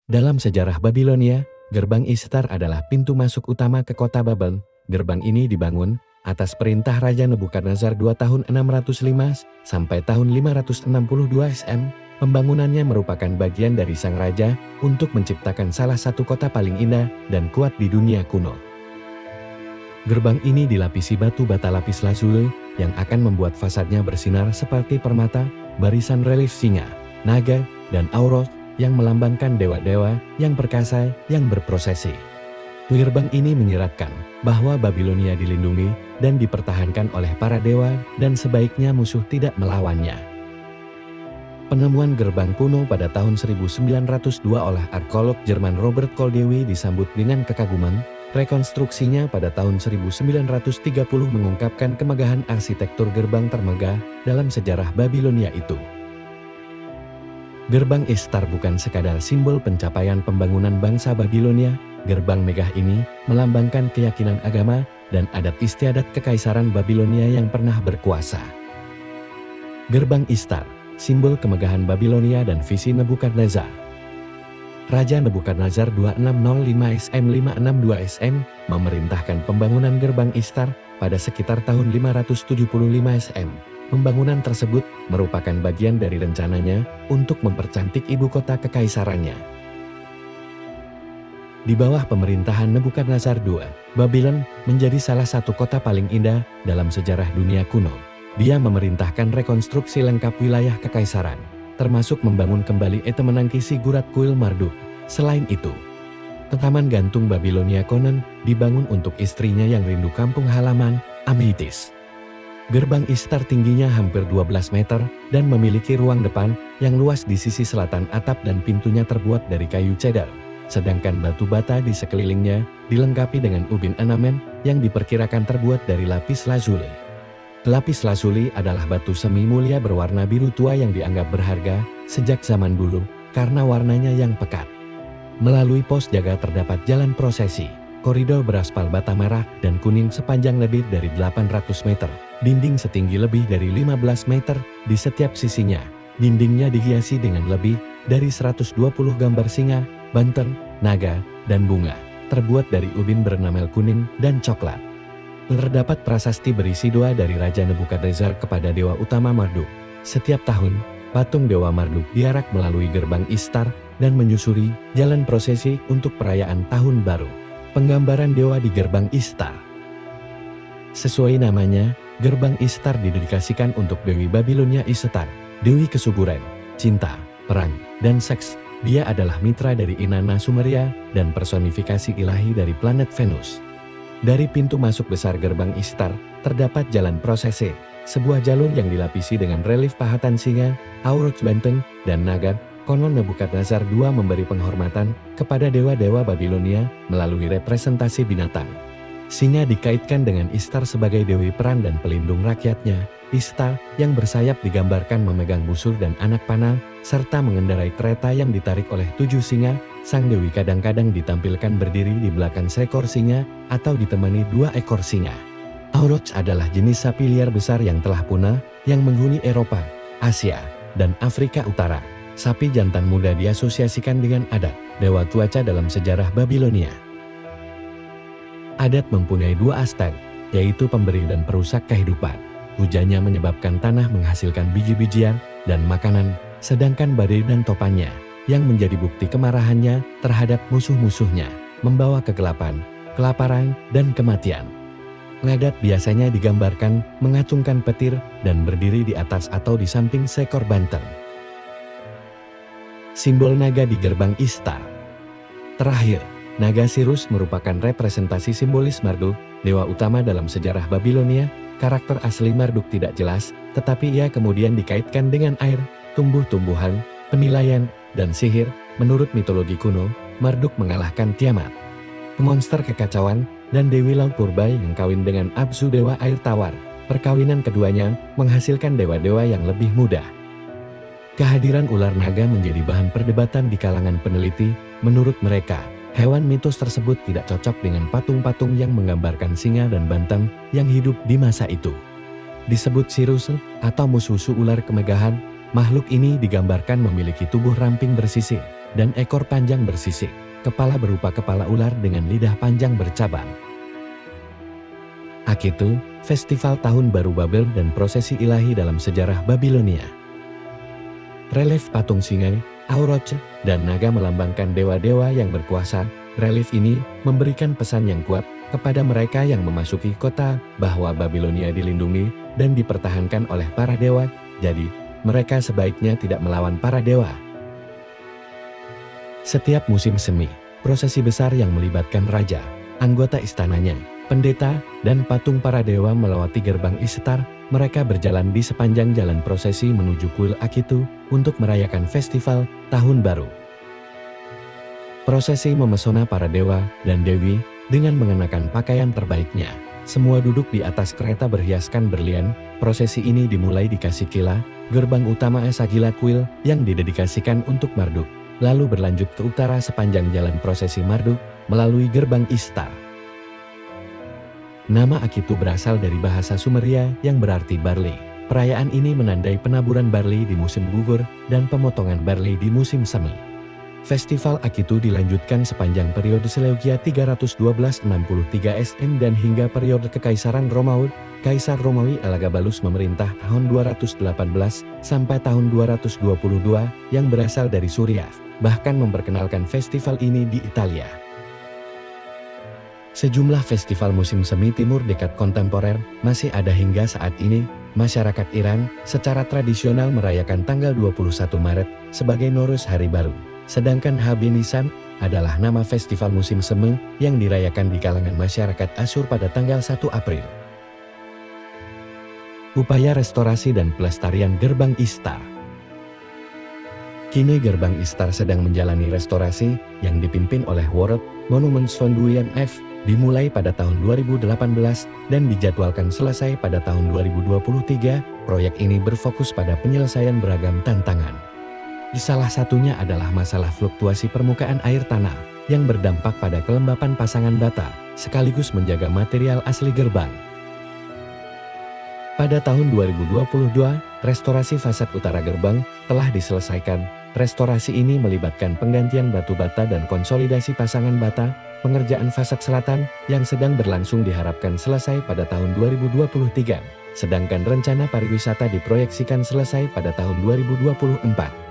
Dalam sejarah Babilonia, gerbang Ishtar adalah pintu masuk utama ke kota Babel. Gerbang ini dibangun atas perintah Raja Nebukadnezar II tahun 605 sampai tahun 562 SM. Pembangunannya merupakan bagian dari sang raja untuk menciptakan salah satu kota paling indah dan kuat di dunia kuno. Gerbang ini dilapisi batu bata lapis lazuli yang akan membuat fasadnya bersinar seperti permata, barisan relief singa, naga, dan auros yang melambangkan dewa-dewa yang perkasa yang berprosesi. Gerbang ini menyiratkan bahwa Babilonia dilindungi dan dipertahankan oleh para dewa dan sebaiknya musuh tidak melawannya. Penemuan gerbang kuno pada tahun 1902 oleh arkeolog Jerman Robert Koldewey disambut dengan kekaguman. Rekonstruksinya pada tahun 1930 mengungkapkan kemegahan arsitektur gerbang termegah dalam sejarah Babilonia itu. Gerbang Ishtar bukan sekadar simbol pencapaian pembangunan bangsa Babilonia. Gerbang megah ini melambangkan keyakinan agama dan adat istiadat kekaisaran Babilonia yang pernah berkuasa. Gerbang Ishtar, simbol kemegahan Babilonia dan visi Nebukadnezar. Raja Nebukadnezar 2605 SM 562 SM memerintahkan pembangunan gerbang Ishtar pada sekitar tahun 575 SM. Pembangunan tersebut merupakan bagian dari rencananya untuk mempercantik ibu kota kekaisarannya. Di bawah pemerintahan Nebukadnezar II, Babylon menjadi salah satu kota paling indah dalam sejarah dunia kuno. Dia memerintahkan rekonstruksi lengkap wilayah kekaisaran, termasuk membangun kembali Etemenanki Sigurat Kuil Marduk. Selain itu, taman gantung Babilonia Konon dibangun untuk istrinya yang rindu kampung halaman, Amethys. Gerbang Ishtar tingginya hampir 12 meter dan memiliki ruang depan yang luas di sisi selatan atap dan pintunya terbuat dari kayu cedar. Sedangkan batu bata di sekelilingnya dilengkapi dengan ubin ornamen yang diperkirakan terbuat dari lapis lazuli. Lapis lazuli adalah batu semi mulia berwarna biru tua yang dianggap berharga sejak zaman dulu karena warnanya yang pekat. Melalui pos jaga terdapat jalan prosesi, koridor beraspal bata merah dan kuning sepanjang lebih dari 800 meter, dinding setinggi lebih dari 15 meter di setiap sisinya. Dindingnya dihiasi dengan lebih dari 120 gambar singa, banteng, naga, dan bunga, terbuat dari ubin bernamel kuning dan coklat. Terdapat prasasti berisi doa dari Raja Nebukadnezar kepada Dewa Utama Marduk. Setiap tahun, patung Dewa Marduk diarak melalui gerbang Ishtar dan menyusuri jalan prosesi untuk perayaan Tahun Baru. Penggambaran dewa di gerbang Ishtar. Sesuai namanya, gerbang Ishtar didedikasikan untuk Dewi Babilonia Ishtar, Dewi kesuburan, cinta, perang, dan seks. Dia adalah mitra dari Inanna Sumeria dan personifikasi ilahi dari planet Venus. Dari pintu masuk besar gerbang Ishtar, terdapat jalan prosesi, sebuah jalur yang dilapisi dengan relief pahatan singa, auroch banteng, dan naga. Konon Nebukadnezar II memberi penghormatan kepada dewa-dewa Babilonia melalui representasi binatang. Singa dikaitkan dengan Ishtar sebagai dewi perang dan pelindung rakyatnya. Ishtar yang bersayap digambarkan memegang busur dan anak panah, serta mengendarai kereta yang ditarik oleh 7 singa. Sang dewi kadang-kadang ditampilkan berdiri di belakang seekor singa atau ditemani 2 ekor singa. Auroch adalah jenis sapi liar besar yang telah punah, yang menghuni Eropa, Asia, dan Afrika Utara. Sapi jantan muda diasosiasikan dengan adat, dewa cuaca dalam sejarah Babilonia. Adat mempunyai 2 aspek, yaitu pemberi dan perusak kehidupan. Hujannya menyebabkan tanah menghasilkan biji-bijian dan makanan, sedangkan badai dan topannya, yang menjadi bukti kemarahannya terhadap musuh-musuhnya, membawa kegelapan, kelaparan, dan kematian. Ngadat biasanya digambarkan mengacungkan petir dan berdiri di atas atau di samping seekor banteng. Simbol naga di gerbang Ishtar. Terakhir, naga Sirus merupakan representasi simbolis Marduk, dewa utama dalam sejarah Babilonia. Karakter asli Marduk tidak jelas, tetapi ia kemudian dikaitkan dengan air, tumbuh-tumbuhan, penilaian, dan sihir. Menurut mitologi kuno, Marduk mengalahkan Tiamat, monster kekacauan, dan Dewi Laut Purba yang kawin dengan Apsu dewa air tawar. Perkawinan keduanya menghasilkan dewa-dewa yang lebih muda. Kehadiran ular naga menjadi bahan perdebatan di kalangan peneliti. Menurut mereka, hewan mitos tersebut tidak cocok dengan patung-patung yang menggambarkan singa dan banteng yang hidup di masa itu. Disebut Sirus atau musuh ular kemegahan, makhluk ini digambarkan memiliki tubuh ramping bersisik, dan ekor panjang bersisik, kepala berupa kepala ular dengan lidah panjang bercabang. Akitu, festival tahun baru Babel dan prosesi ilahi dalam sejarah Babilonia. Relief patung singa, auroch, dan naga melambangkan dewa-dewa yang berkuasa. Relief ini memberikan pesan yang kuat kepada mereka yang memasuki kota bahwa Babilonia dilindungi dan dipertahankan oleh para dewa, jadi mereka sebaiknya tidak melawan para dewa. Setiap musim semi, prosesi besar yang melibatkan raja, anggota istananya, pendeta, dan patung para dewa melewati gerbang Ishtar. Mereka berjalan di sepanjang jalan prosesi menuju kuil Akitu untuk merayakan festival Tahun Baru. Prosesi memesona para dewa dan dewi dengan mengenakan pakaian terbaiknya. Semua duduk di atas kereta berhiaskan berlian. Prosesi ini dimulai di Kasikila, gerbang utama Esagila kuil yang didedikasikan untuk Marduk, lalu berlanjut ke utara sepanjang jalan prosesi Marduk melalui gerbang Ishtar. Nama Akitu berasal dari bahasa Sumeria yang berarti barley. Perayaan ini menandai penaburan barley di musim gugur dan pemotongan barley di musim semi. Festival Akitu dilanjutkan sepanjang periode Seleukia 312-63 SM dan hingga periode Kekaisaran Romawi. Kaisar Romawi Elagabalus memerintah tahun 218 sampai tahun 222 yang berasal dari Suriah, bahkan memperkenalkan festival ini di Italia. Sejumlah festival musim semi timur dekat kontemporer masih ada hingga saat ini. Masyarakat Iran secara tradisional merayakan tanggal 21 Maret sebagai Nowruz Hari Baru. Sedangkan Habi Nisan adalah nama festival musim semi yang dirayakan di kalangan masyarakat Asyur pada tanggal 1 April. Upaya restorasi dan pelestarian Gerbang Ishtar. Kini Gerbang Ishtar sedang menjalani restorasi yang dipimpin oleh World Monuments Fund (WMF), dimulai pada tahun 2018 dan dijadwalkan selesai pada tahun 2023. Proyek ini berfokus pada penyelesaian beragam tantangan. Salah satunya adalah masalah fluktuasi permukaan air tanah yang berdampak pada kelembapan pasangan bata, sekaligus menjaga material asli gerbang. Pada tahun 2022, restorasi fasad utara gerbang telah diselesaikan. Restorasi ini melibatkan penggantian batu bata dan konsolidasi pasangan bata. Pengerjaan fasad selatan yang sedang berlangsung diharapkan selesai pada tahun 2023, sedangkan rencana pariwisata diproyeksikan selesai pada tahun 2024.